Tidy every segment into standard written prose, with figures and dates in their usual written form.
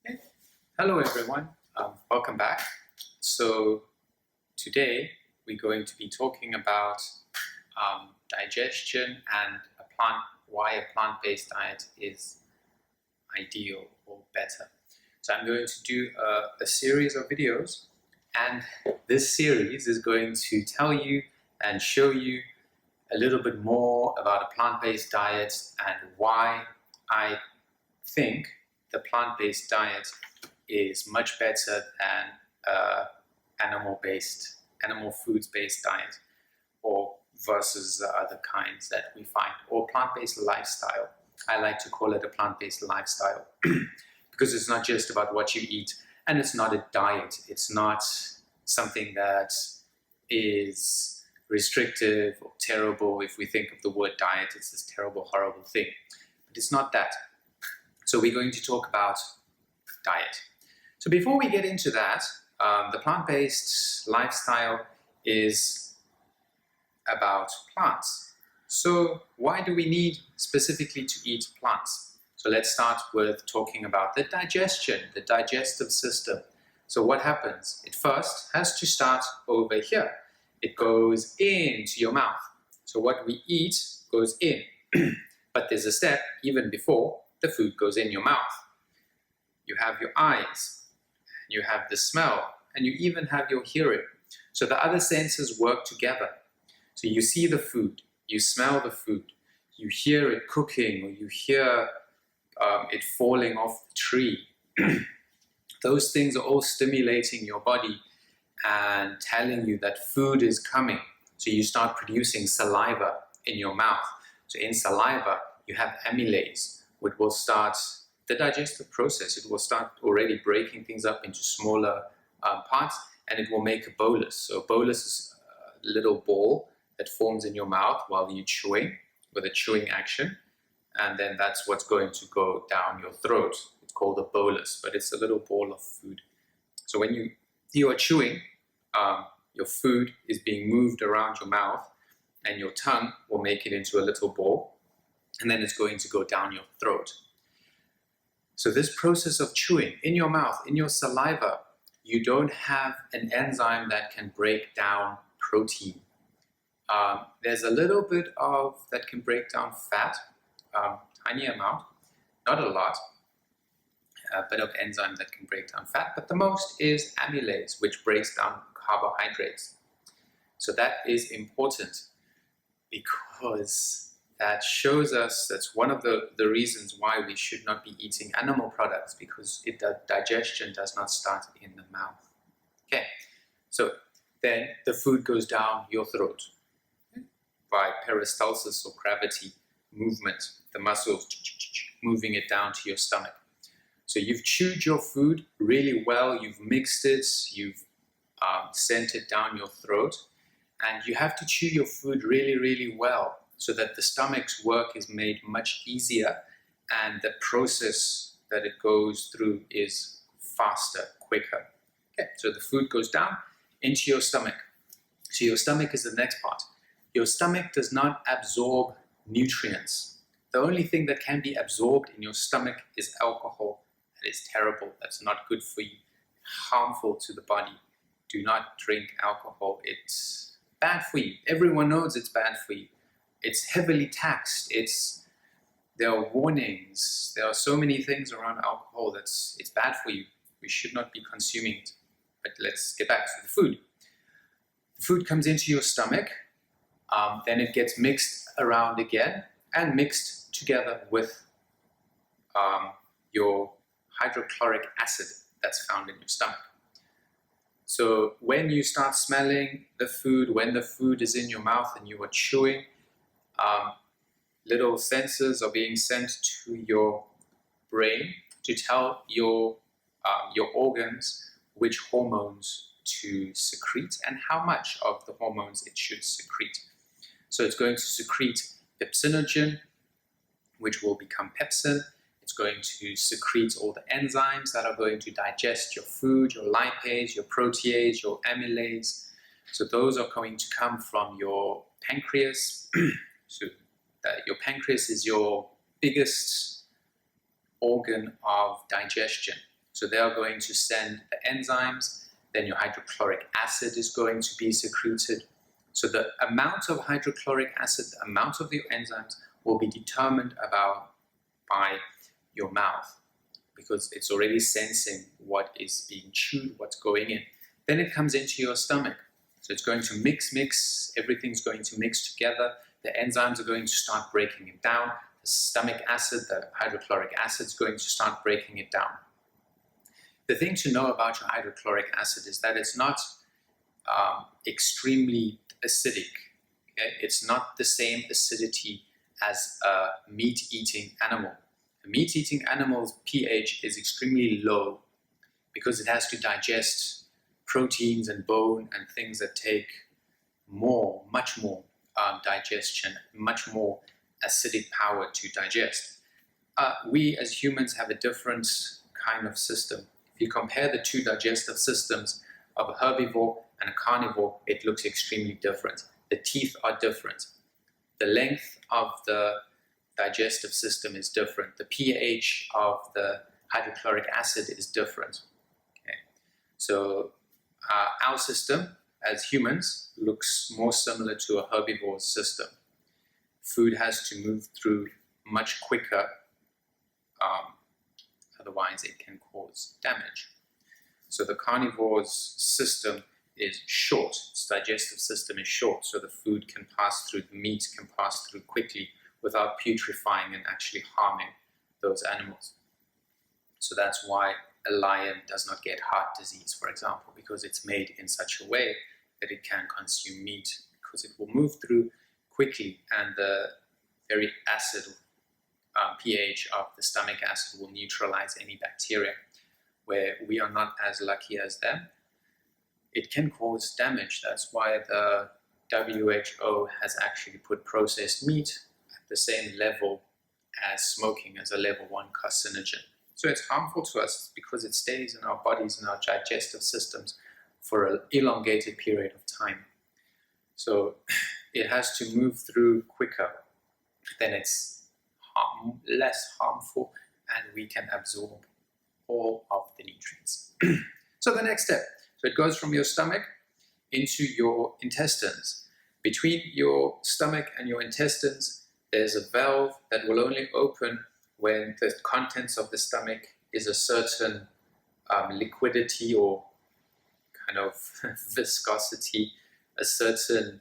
Okay. Hello everyone, welcome back. So today we're going to be talking about digestion and why a plant-based diet is ideal or better. So I'm going to do a series of videos, and this series is going to tell you and show you a little bit more about a plant-based diet and why I think the plant-based diet is much better than animal foods-based diet, or versus the other kinds that we find, or plant-based lifestyle. I like to call it a plant-based lifestyle because it's not just about what you eat, and it's not a diet. It's not something that is restrictive or terrible. If we think of the word diet, it's this terrible, horrible thing. But it's not that. So we're going to talk about diet. So before we get into that, the plant-based lifestyle is about plants. So why do we need specifically to eat plants? So let's start with talking about the digestion, the digestive system. So what happens? It first has to start over here. It goes into your mouth. So what we eat goes in. But there's a step even before the food goes in your mouth. You have your eyes, you have the smell, and you even have your hearing. So the other senses work together. So you see the food, you smell the food, you hear it cooking, or you hear it falling off the tree. Those things are all stimulating your body and telling you that food is coming. So you start producing saliva in your mouth. So in saliva, you have amylase, which will start the digestive process. It will start already breaking things up into smaller parts, and it will make a bolus. So a bolus is a little ball that forms in your mouth while you're chewing, with a chewing action, and then that's what's going to go down your throat. It's called a bolus, but it's a little ball of food. So when you are chewing, your food is being moved around your mouth, and your tongue will make it into a little ball, and then it's going to go down your throat. So this process of chewing in your mouth, in your saliva, you don't have an enzyme that can break down protein. There's a little bit of that can break down fat, tiny amount, not a lot, a bit of enzyme that can break down fat, but the most is amylase, which breaks down carbohydrates. So that is important because that shows us, that's one of the reasons why we should not be eating animal products, because digestion does not start in the mouth. Okay, so then the food goes down your throat by peristalsis, or gravity movement, the muscles moving it down to your stomach. So you've chewed your food really well, you've mixed it, you've sent it down your throat, and you have to chew your food really, really well, so that the stomach's work is made much easier and the process that it goes through is faster, quicker. Okay, so the food goes down into your stomach. So your stomach is the next part. Your stomach does not absorb nutrients. The only thing that can be absorbed in your stomach is alcohol. That is terrible. That's not good for you. Harmful to the body. Do not drink alcohol. It's bad for you. Everyone knows it's bad for you. It's heavily taxed. There are warnings. There are so many things around alcohol it's bad for you. We should not be consuming it. But let's get back to the food. The food comes into your stomach, then it gets mixed around again and mixed together with your hydrochloric acid that's found in your stomach. So when you start smelling the food, when the food is in your mouth and you are chewing, little sensors are being sent to your brain to tell your organs which hormones to secrete and how much of the hormones it should secrete. So it's going to secrete pepsinogen, which will become pepsin. It's going to secrete all the enzymes that are going to digest your food, your lipase, your protease, your amylase. So those are going to come from your pancreas. So your pancreas is your biggest organ of digestion. So they are going to send the enzymes, then your hydrochloric acid is going to be secreted. So the amount of hydrochloric acid, the amount of your enzymes will be determined by your mouth, because it's already sensing what is being chewed, what's going in. Then it comes into your stomach. So it's going to mix, everything's going to mix together. The enzymes are going to start breaking it down. The stomach acid, the hydrochloric acid, is going to start breaking it down. The thing to know about your hydrochloric acid is that it's not extremely acidic. Okay? It's not the same acidity as a meat-eating animal. A meat-eating animal's pH is extremely low because it has to digest proteins and bone and things that take much more digestion, much more acidic power to digest. We as humans have a different kind of system. If you compare the two digestive systems of a herbivore and a carnivore, it looks extremely different. The teeth are different. The length of the digestive system is different. The pH of the hydrochloric acid is different. Okay. So our system as humans looks more similar to a herbivore's system. Food has to move through much quicker, otherwise it can cause damage. So the carnivore's system is short, its digestive system is short, so the food can pass through, the meat can pass through quickly without putrefying and actually harming those animals. So that's why a lion does not get heart disease, for example, because it's made in such a way that it can consume meat, because it will move through quickly, and the very acid pH of the stomach acid will neutralize any bacteria. Where we are not as lucky as them, it can cause damage. That's why the WHO has actually put processed meat at the same level as smoking, as a level 1 carcinogen. So it's harmful to us because it stays in our bodies and our digestive systems for an elongated period of time. So it has to move through quicker, then it's less harmful, and we can absorb all of the nutrients. So the next step, so it goes from your stomach into your intestines. Between your stomach and your intestines, there's a valve that will only open when the contents of the stomach is a certain liquidity or kind of viscosity, a certain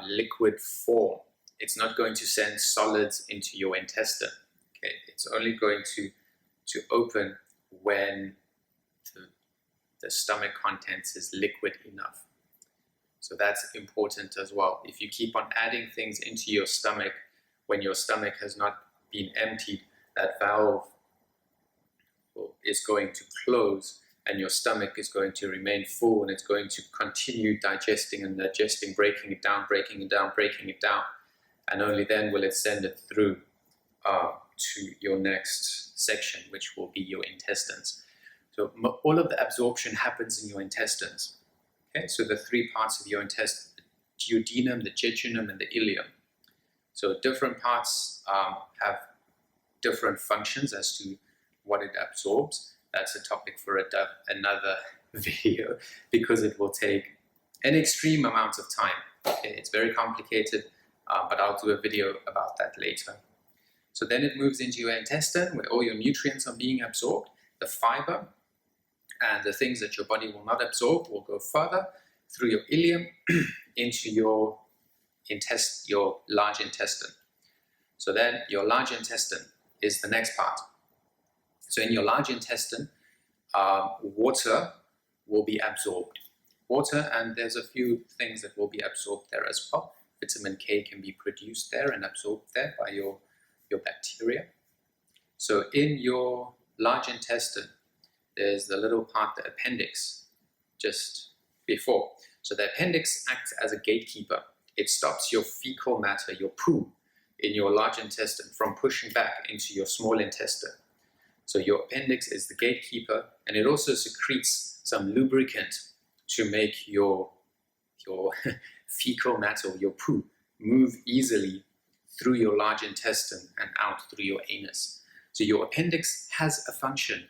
liquid form. It's not going to send solids into your intestine. Okay? It's only going to open when the stomach contents is liquid enough. So that's important as well. If you keep on adding things into your stomach when your stomach has not been emptied, that valve is going to close and your stomach is going to remain full, and it's going to continue digesting and digesting, breaking it down, and only then will it send it through to your next section, which will be your intestines. So all of the absorption happens in your intestines. Okay, so the three parts of your intestine, the duodenum, the jejunum, and the ileum. So different parts have different functions as to what it absorbs. That's a topic for another video, because it will take an extreme amount of time. Okay, it's very complicated, but I'll do a video about that later. So then it moves into your intestine, where all your nutrients are being absorbed. The fiber and the things that your body will not absorb will go further through your ileum into your large intestine. So then your large intestine is the next part. So in your large intestine, water will be absorbed. Water, and there's a few things that will be absorbed there as well. Vitamin K can be produced there and absorbed there by your bacteria. So in your large intestine, there's the little part, the appendix, just before. So the appendix acts as a gatekeeper. It stops your fecal matter, your poo, in your large intestine from pushing back into your small intestine. So your appendix is the gatekeeper, and it also secretes some lubricant to make your fecal matter, your poo, move easily through your large intestine and out through your anus. So your appendix has a function.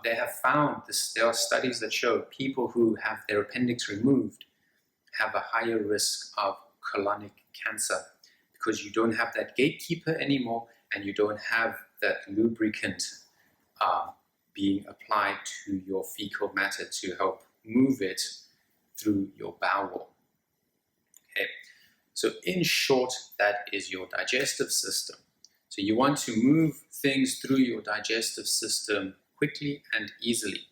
they have found this. There are studies that show people who have their appendix removed have a higher risk of colonic cancer because you don't have that gatekeeper anymore and you don't have that lubricant being applied to your fecal matter to help move it through your bowel. Okay, so in short, that is your digestive system. So you want to move things through your digestive system quickly and easily.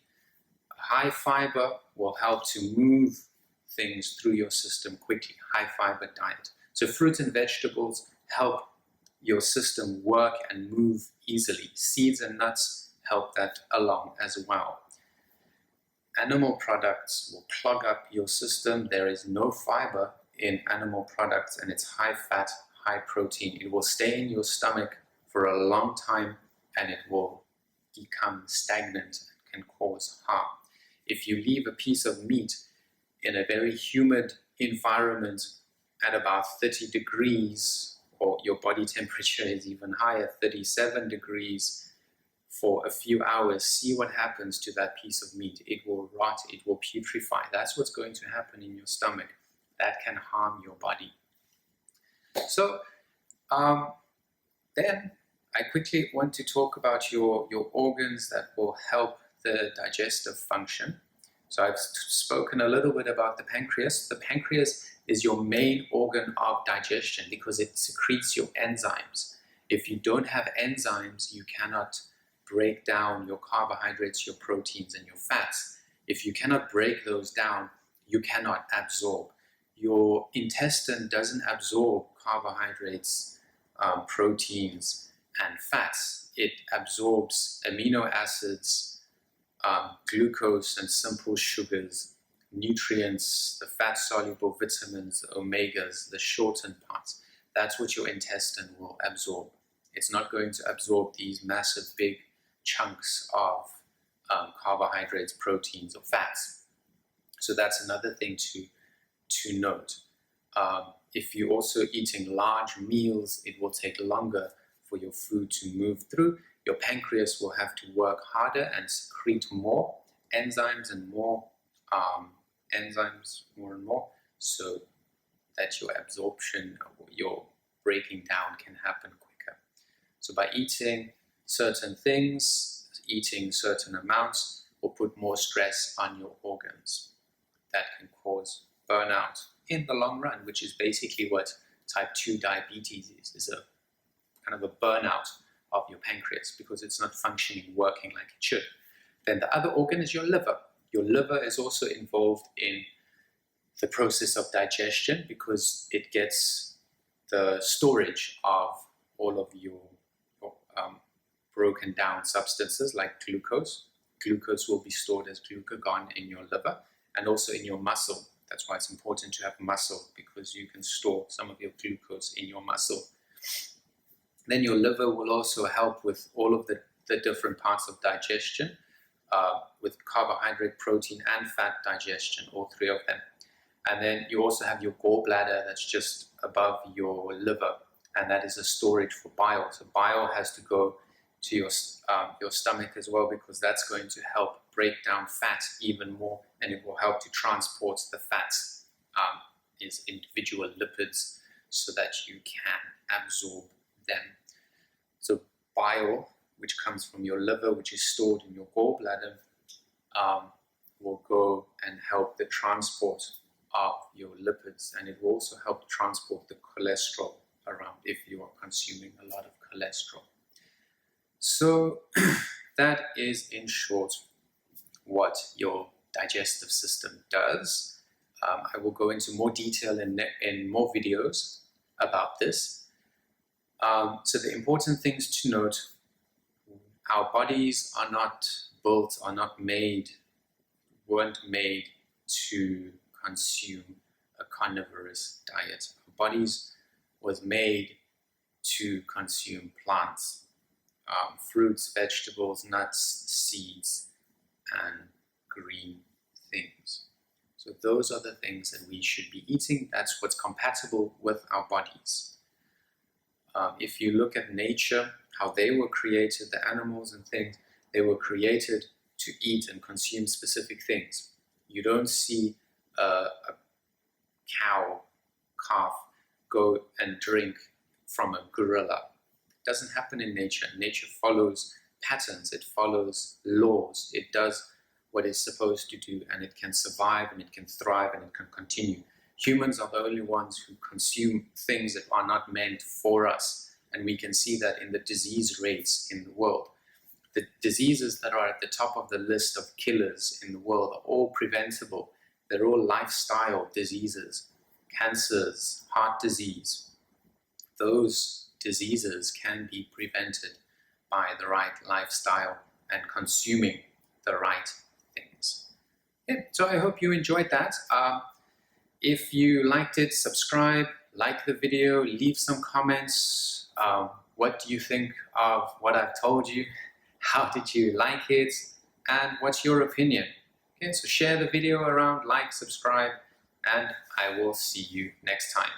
A high fiber will help to move things through your system quickly, high fiber diet. So fruits and vegetables help your system work and move easily. Seeds and nuts help that along as well. Animal products will clog up your system. There is no fiber in animal products and it's high fat, high protein. It will stay in your stomach for a long time and it will become stagnant and can cause harm. If you leave a piece of meat in a very humid environment at about 30 degrees, or your body temperature is even higher, 37 degrees, for a few hours, see what happens to that piece of meat. It will rot, it will putrefy. That's what's going to happen in your stomach. That can harm your body. So then I quickly want to talk about your organs that will help the digestive function. So I've spoken a little bit about the pancreas. The pancreas is your main organ of digestion because it secretes your enzymes. If you don't have enzymes, you cannot break down your carbohydrates, your proteins, and your fats. If you cannot break those down, you cannot absorb. Your intestine doesn't absorb carbohydrates, proteins, and fats. It absorbs amino acids, glucose and simple sugars, nutrients, the fat-soluble vitamins, the omegas, the shortened parts. That's what your intestine will absorb. It's not going to absorb these massive big chunks of carbohydrates, proteins, or fats. So that's another thing to note. If you're also eating large meals, it will take longer for your food to move through. Your pancreas will have to work harder and secrete more enzymes and more more and more, so that your absorption, your breaking down can happen quicker. So by eating certain things, eating certain amounts, will put more stress on your organs. That can cause burnout in the long run, which is basically what type 2 diabetes is a kind of a burnout of your pancreas because it's not functioning, working like it should. Then the other organ is your liver. Your liver is also involved in the process of digestion because it gets the storage of all of your broken down substances like glucose. Glucose will be stored as glucagon in your liver and also in your muscle. That's why it's important to have muscle, because you can store some of your glucose in your muscle. Then your liver will also help with all of the different parts of digestion, with carbohydrate, protein, and fat digestion, all three of them. And then you also have your gallbladder that's just above your liver, and that is a storage for bile. So bile has to go to your stomach as well, because that's going to help break down fat even more, and it will help to transport the fats as individual lipids so that you can absorb them. So bile, which comes from your liver, which is stored in your gallbladder, will go and help the transport of your lipids, and it will also help transport the cholesterol around if you are consuming a lot of cholesterol. So that is in short what your digestive system does. I will go into more detail in more videos about this. So the important things to note: our bodies are not built, weren't made to consume a carnivorous diet. Our bodies was made to consume plants, fruits, vegetables, nuts, seeds, and green things. So those are the things that we should be eating. That's what's compatible with our bodies. If you look at nature, how they were created, the animals and things, They were created to eat and consume specific things. You don't see a calf go and drink from a gorilla. It doesn't happen in nature. Nature follows patterns, it follows laws, it does what it's supposed to do, and it can survive and it can thrive and it can continue. Humans are the only ones who consume things that are not meant for us, and we can see that in the disease rates in the world. The diseases that are at the top of the list of killers in the world are all preventable. They're all lifestyle diseases, cancers, heart disease. Those diseases can be prevented by the right lifestyle and consuming the right things. Yeah, so I hope you enjoyed that. If you liked it, subscribe, like the video, leave some comments. What do you think of what I've told you? How did you like it? And what's your opinion? Okay, so share the video around, like, subscribe, and I will see you next time.